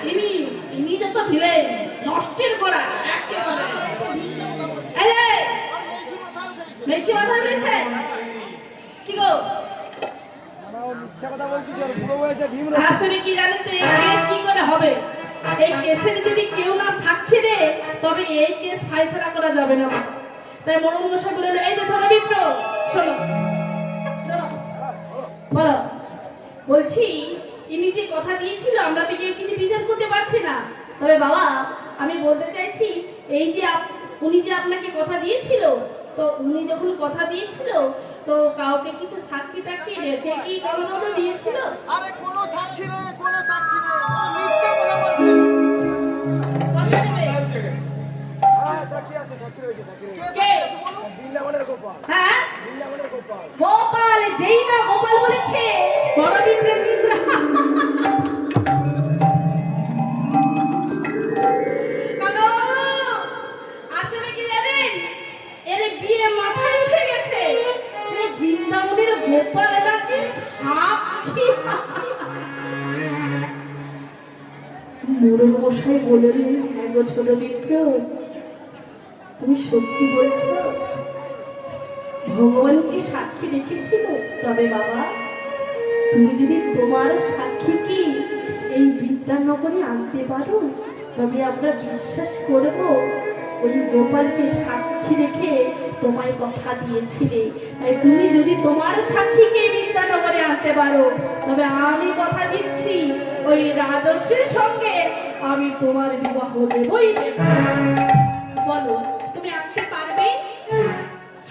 A: ইনি ইনি যত ভিলেন, নষ্টের করা একেবারে। এই যে মেছি মাথা উঠেছে কি গো? আসলে কি জানেন তো, এই কেস কি করে হবে? এই কেসের যদি কেউ না সাক্ষী দেয় তবে এই কেস ফাইসলা করা যাবে না। তাই মোড়ল মশাই বললেন, এই যে ছোট বিপ্র, শোনো শোনো, বলো। বলছি ইনি যে কথা দিয়েছিল আমরা তো কেউ কিছু বিচার করতে পারছি না। তবে বাবা আমি বলতে চাইছি, এই যে উনি যে আপনাকে কথা দিয়েছিল, তো উনি যখন কথা দিয়েছিল তো কাউকে কিছু সাক্ষী টাক্ষী রেখে কি কথা মতো দিয়েছিল?
D: আরে কোনো সাক্ষী নেই, কোনো সাক্ষী নেই, কোনো মিথ্যা কথা বলছে।
A: কথা দেবে?
B: হ্যাঁ, সাক্ষী আছে, সাক্ষী রয়েছে, সাক্ষী রয়েছে।
D: কে সাক্ষী আছে বলো?
B: বৃন্দাবনের গোপাল,
A: হ্যাঁ,
B: বৃন্দাবনের গোপাল।
A: গোপাল, যেই না গোপাল বলেছে বড় বিপ্রের নিদ্রা। কাকাবাবু, আসলে কি জানেন, এর বিয়ে মাথায় উঠে গেছে। সেই বৃন্দাবনের গোপাল নাকি সাক্ষী। মোড়ল মশাই বললেন, হ্যাঁ গো ছোট বিপ্র, তুমি সত্যি বলছো? ভগবানকে সাক্ষী রেখেছিল। তবে বাবা তুমি যদি তোমার সাক্ষীকে এই বিদ্যানগরে আনতে পারো তবে আমরা বিশ্বাস করব ওই গোপালকে সাক্ষী রেখে তোমায় কথা দিয়েছিলে। তাই তুমি যদি তোমার সাক্ষীকে এই বিদ্যানগরে আনতে পারো তবে আমি কথা দিচ্ছি ওই রাজস্বের সঙ্গে আমি তোমার বিবাহ দেবই দেব। বলো তুমি আনতে পারবে?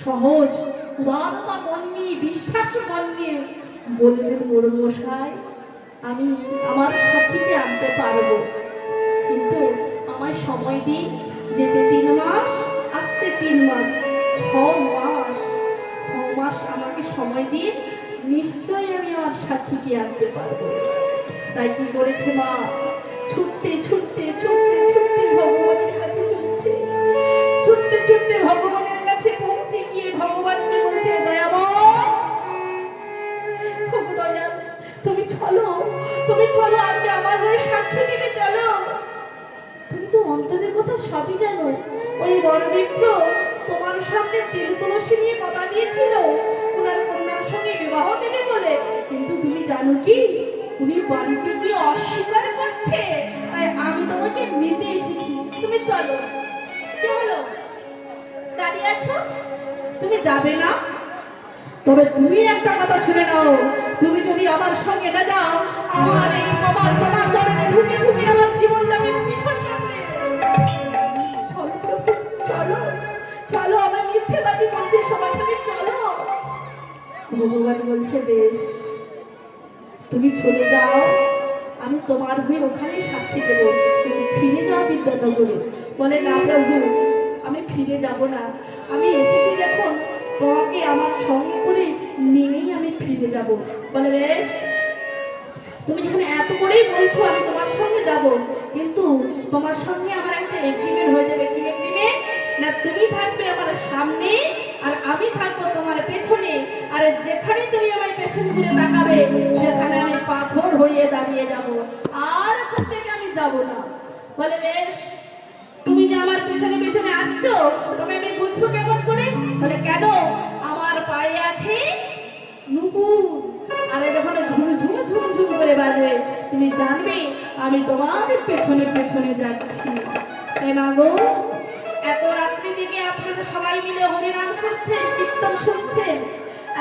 A: সহজ উদারতা মন নিয়ে, বিশ্বাস মন নিয়ে বললেন মোড়ল মশাই, আমি আমার সাথীকে আনতে পারবো, কিন্তু আমায় সময় দিন। যেতে 3 মাস, আসতে 3 মাস, 6 মাস, 6 মাস আমাকে সময় দিন, নিশ্চয়ই আমি আমার সাথীকে আনতে পারবো। তাই কি করেছে মা, ছুটতে ছুটতে ছুটতে ছুটতে ভগবানের কাছে ছুটছে। ছুটতে ছুটতে ভগবানের কাছে পৌঁছে গিয়ে ভগবানকে বলছে, দয়াময়, দয়া, তুমি চলো, তুমি চলো, আজকে আমার হয়ে সাক্ষী নেবে, চলো। তুমি তো অন্তরের কথা সবই জানো। ওই বড় বিপ্র তোমার সামনে তিল তুলসী নিয়ে কথা দিয়েছিল ওনার কন্যার সঙ্গে বিবাহ দেবে বলে, কিন্তু তুমি জানো কি উনি বাড়িতে গিয়ে অস্বীকার করছে। তাই আমি তোমাকে নিতে এসেছি, তুমি চলো। কি হলো, দাঁড়িয়ে আছো? তুমি যাবে না? তবে তুমি একটা কথা শুনে নাও, তুমি যদি আমার সঙ্গে না যাও আমার এই কপাল তোমার চরণে ঢুকে ঢুকে আমার জীবনটাকে ভীষণ কাটবে। চলো প্রভু, চলো চলো, আমার মিথ্যেবাদী বলছে সবাই, তুমি চলো। ভগবান বলছে, বেশ তুমি চলে যাও, আমি তোমার হয়ে ওখানে সাক্ষী দেবো, তুমি ফিরে যাও বিদ্যানগরে। বলে, না প্রভু, আমি ফিরে যাব না, আমি এসেছি যখন তোমাকে আমার সঙ্গে করে নিয়েই আমি ফিরে যাব। বলে বেশ, তুমি যখন এত করেই বলছো আমি তোমার সঙ্গে যাব, কিন্তু তোমার সঙ্গে আমার একটা এগ্রিমেন্ট হয়ে যাবে। কি এগ্রিমেন্ট? না তুমি থাকবে আমার সামনে আর আমি থাকবো তোমার পেছনে, আর যেখানে তুমি আমার পেছন ঘুরে তাকাবে সেখানে আমি পাথর হয়ে দাঁড়িয়ে যাব, আর ওখান থেকে আমি যাব না। বলে বেশ, তুমি যে আমার পেছনে পেছনে আসছো তবে আমি বুঝবো কেমন করে? বলে কেন? আমার পায়ে আছে নুপুর, আর যখন ঝুমু ঝুমু ঝুমু ঝুমু করে বাজবে তুমি জানবে আমি তোমার পেছনে পেছনে যাচ্ছি। তাই না গো, এত রাত্রি থেকে আপনারা সবাই মিলে হরিনাম শুনছেন, কীর্তন শুনছেন,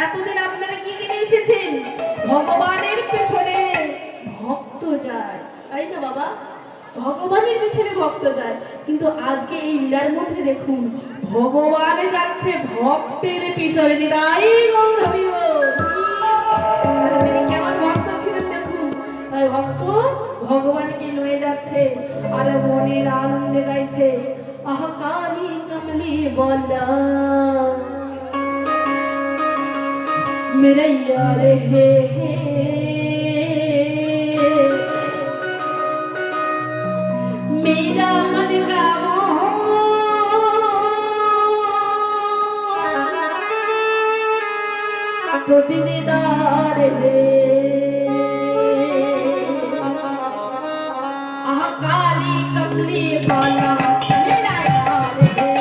A: এতদিন আপনারা কি কিনে এসেছেন? ভগবানের পেছনে ভক্ত যায়, তাই না বাবা? ভগবানের পিছনে ভক্ত যায়, কিন্তু আজকে এই লীলার মধ্যে দেখুন ভগবান যাচ্ছে ভক্তের পিছনে। নিতাই গৌর হরি বল। তাহলে তিনি কেমন ভক্ত ছিলেন দেখুন। তাই ভক্ত ভগবানকে নিয়ে যাচ্ছে আর মনের আনন্দে গাইছে আহা কালী কমলি বলা মেরা ইয়ার হে मेरा मन का तो दिलदार है आह काली कमली वाला मेरा यार है।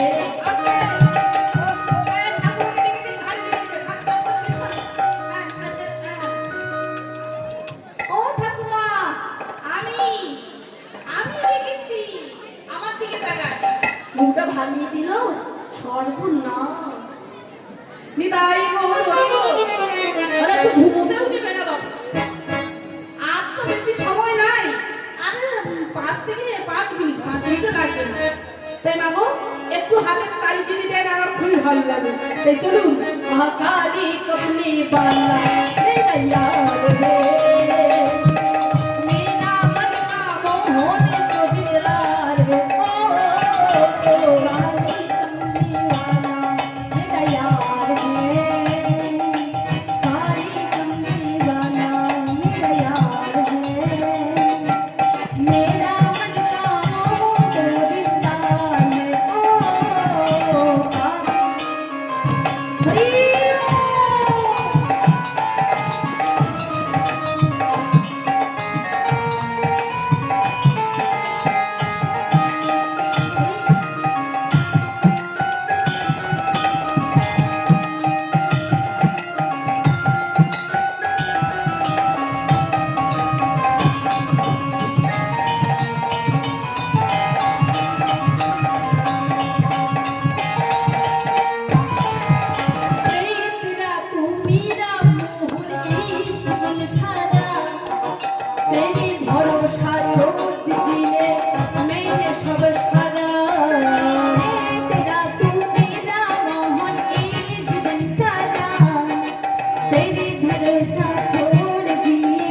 A: ও ঠাকুমা, আমি দেখেছি, আমার দিকে তাকায়, মুখটা ভাঙিয়ে দিল, সর্বনাশ। নিতাই গৌর হরি বল। আরে তুই ঘুমোতেও দিবে না বাবা, আর তো বেশি সময় নাই, আর 5 থেকে 5 মিনিট, 5 মিনিটও লাগবে না। তাই মাগো একটু হাতে তালি যদি দেন আমার খুবই ভালো লাগে। তাই চলুন মহাকালী কমলি বালা মেরা ইয়ার রে मेरा मन का मोहन तो दिलदार है ओ काली कमली वाला मेरा यार है काली कमली वाला मेरा यार है मेरा मन का मोहन तो दिलदार है ओ हरि तेरा तू मेरा मोहन एक जीवन सारा तेरी भरोसा छोड़ दीजिए मैंने सब सारा तेरा तू मेरा मोहन एक जीवन सारा तेरी भरोसा छोड़ दिए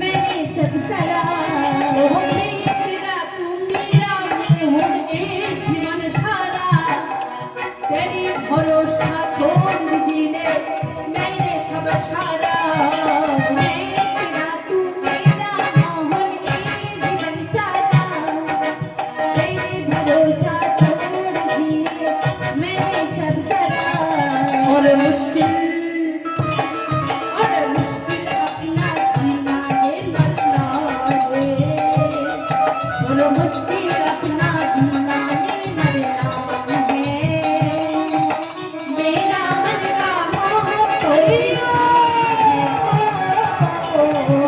A: मैंने सब सारा तेरा तू मेरा मोहन एक जीवन सारा तेरी भरोसा छोड़ दीजिए मैंने सब सारा तेरा तू मेरा मोहन एक जीवन सारा तेरी भरोसा छोड़ दिए मैंने सब सारा और मुश्किल अपना जीना ये मरना है और मुश्किल अपना जीना ये मरना है मेरा मन का मोह खोइयो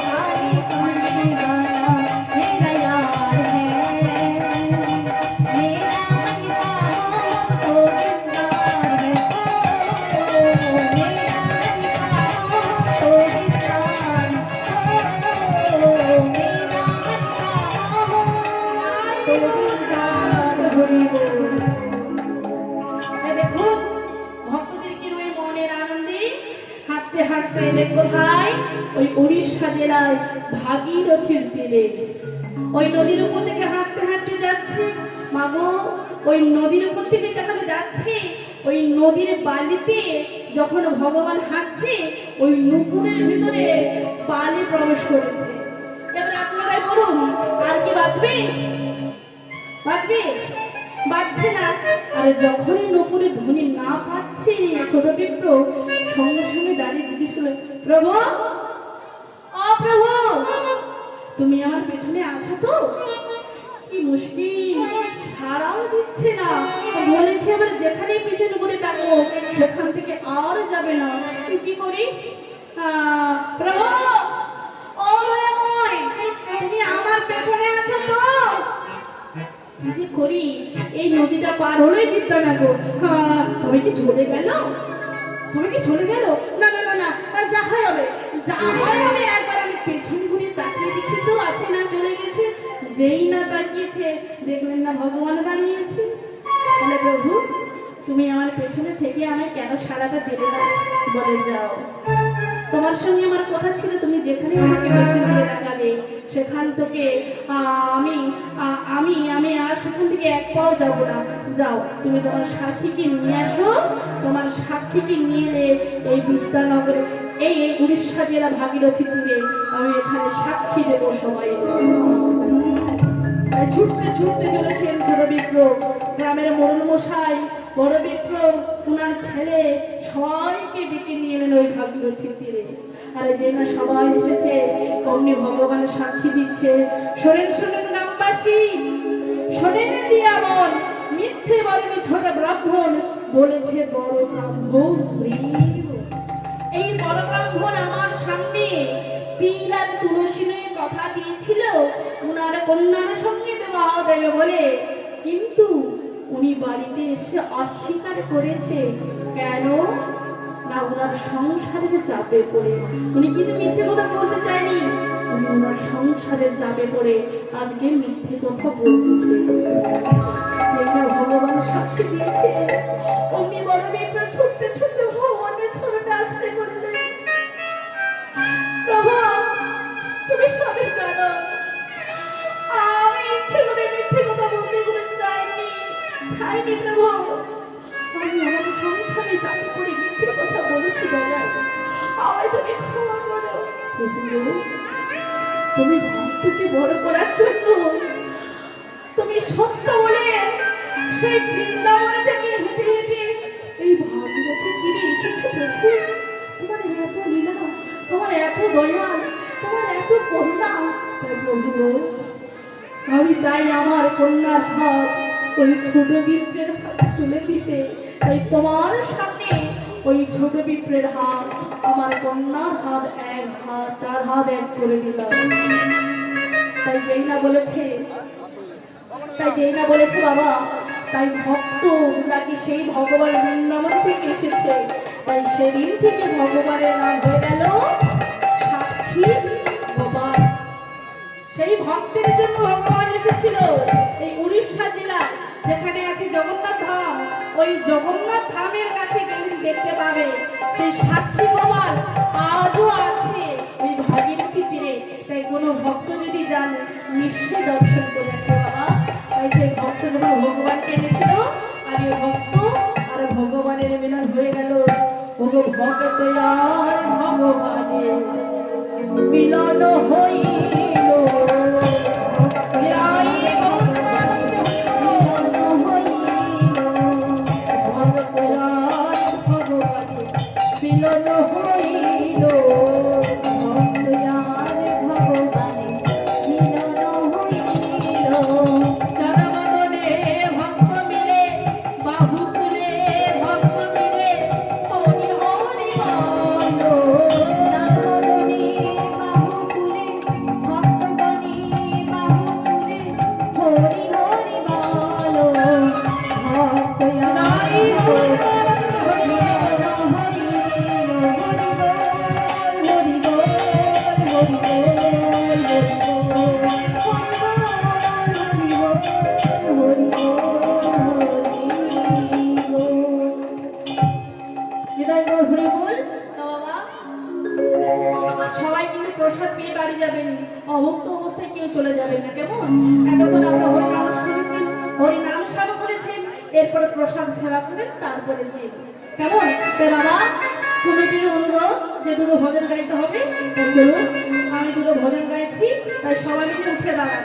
A: काली कमली वाला मेरा यार है मेरा मन का मोह तो दिलदार है मेरा मन का मोह तो दिलदार मेरा मन का मोह तो दिलदार हरि बोल। দেখুন ভক্তদের কি ওই মনের আনন্দে হাঁটতে হাঁটতে এলে কোথায়? ওই উড়িষ্যা জেলায় ভাগীরথীর তীরে ওই নদীর উপর থেকে হাঁটতে হাঁটতে যাচ্ছে। মাগো ওই নদীর উপর থেকে যখন যাচ্ছে ওই নদীর বালিতে যখন ভগবান হাঁটছে ওই নুপুরের ভিতরে বালি প্রবেশ করেছে। এবার আপনারাই বলুন আর কি বাঁচবে? বাঁচবে? বাঁচছে না। আর যখনই নুপুরে ধ্বনি না পাচ্ছে ছোট বিপ্র সঙ্গে সঙ্গে দাঁড়িয়ে জিজ্ঞেস করলো, প্রভু, ও প্রভু, তুমি আমার পেছনে আছো তো? কি মুশকিল, সারাও দিচ্ছে না। বলেছে আবার যেখানেই পিছনে করে থাকো সেখান থেকে আর যাবে না। কি করি? প্রভু, ও দয়াময়, তুমি আমার পেছনে আছো তো? কি যে করি, এই নদীটা পার হলেই বিদ্যানগর। তবে কি চলে গেল? তুমি কি চলে গেল? না না না না, যা হয় হবে, যা হয় হবে। একবার আমি পেছন ঘুরে তাকিয়ে দেখি তো আছে না চলে গেছে। যেই না তাকিয়েছে দেখলেন না ভগবান দাঁড়িয়েছে। বলে, প্রভু, তুমি আমার পেছনে থেকে আমায় কেন সারাটা দিলে না? বলে, যাও, তোমার সঙ্গে আমার কথা ছিল তুমি যেখানে আমাকে পেছন ঘুরে তাকাবে সেখান থেকে আমি আমি আমি আর সেখান থেকে এক পাও যাব না। যাও, তুমি তোমার সাক্ষীকে নিয়ে আসো। তোমার সাক্ষীকে নিয়ে এলে এই বিদ্যানগরে, এই উড়িষ্যা জেলা ভাগীরথী তীরে আমি এখানে সাক্ষী দেবো সবাই। ছুটতে ছুটতে চলেছেন ছোট বিপ্র। গ্রামের মরণ মশাই, বড় বিপ্র, ওনার ছেলে সবাইকে ডেকে নিয়ে এলেন ওই ভাগীরথীর তীরে। আর যে না সবাই এসেছে অমনি ভগবানের সাক্ষী দিচ্ছে। শোনেন শোনেন গ্রামবাসী, শোনেন দিয়ামন, মিথ্যে বলেনি ছোট ব্রাহ্মণ, বলেছে বড় ব্রাহ্মণ। এই বড় ব্রাহ্মণ আমার সামনে তিল আর তুলসী নিয়ে কথা দিয়েছিল উনার কন্যার সঙ্গে বিবাহ দেবে বলে, কিন্তু উনি বাড়িতে এসে অস্বীকার করেছে। কেন না? উনার সংসারের চাপে পড়ে। উনি কিন্তু মিথ্যে কথা বলতে চায়নি, উনি ওনার সংসারের চাপে পড়ে আজকে মিথ্যে কথা বলছে। যেটা ভগবান সাক্ষী দিয়েছে অমনি বড় বিপ্র ছুটতে ছুটতে ভগবানের ছবিটা আছড়ে পড়লেন। প্রভু, তুমি সবই জানো, আমি ইচ্ছে করে মিথ্যে কথা বলতে কোনো চাইনি প্রভু। আমি আমার সংসারে চাপে পড়ে মিথ্যে কথা বলেছি বাবা, আমায় তুমি ক্ষমা করো। তুমি ভক্তকে বড় করার জন্য তুমি সত্য বলে সেই বৃন্দাবনে থেকে হেঁটে হেঁটে এই ভাগীরথী তীরে এসেছো প্রভু। তোমার এত লীলা, তোমার এত দয়া, তোমার এত করুণা। প্রভু, আমি চাই আমার কন্যার হাত ওই ছোট বিপ্রের হাতে তুলে দিতে। তাই তোমার সামনে ওই ছোট বিপ্রের হাত, আমার কন্যার হাত, এক হাত, চার হাত এক করে দিলাম। তাই যেই না বলেছে বাবা, তাই ভক্ত নাকি সেই ভগবান বৃন্দাবন থেকে এসেছে। তাই সেদিন থেকে ভগবানের নাম হয়ে গেল সাক্ষী গোপাল। সেই ভক্তের জন্য ভগবান এসেছিল এই উড়িষ্যা জেলা যেখানে আছে জগন্নাথ ধাম। ওই জগন্নাথ ধামের কাছে গেলে দেখতে পাবে সেই সাক্ষী গোপাল আজও আছে ওই ভাগীরথী তীরে। তাই কোনো ভক্ত যদি যান নিশ্চয়ই দর্শন করে আসবে বাবা। তাই সেই ভক্ত যখন ভগবানকে এনেছিল আর এই ভক্ত আর ভগবানের মিলন হয়ে গেল। ওগো ভক্ত আর ভগবানের মিলন হইল। সবাই কিন্তু প্রসাদ পেয়ে বাড়ি যাবেন, অভুক্ত অবস্থায় কেউ চলে যাবেন না, কেমন? এতক্ষণ আমরা হরিনাম শুনেছেন, হরিনাম সেবা করেছেন, এরপরে প্রসাদ সেবা করেন, তারপরে যে কেমন? তাই বাবা কমিটির অনুরোধ যে দুটো ভজন গাইতে হবে, তাই চলুন আমি দুটো ভজন গাইছি, তাই সবাই মিলে উঠে দাঁড়ান।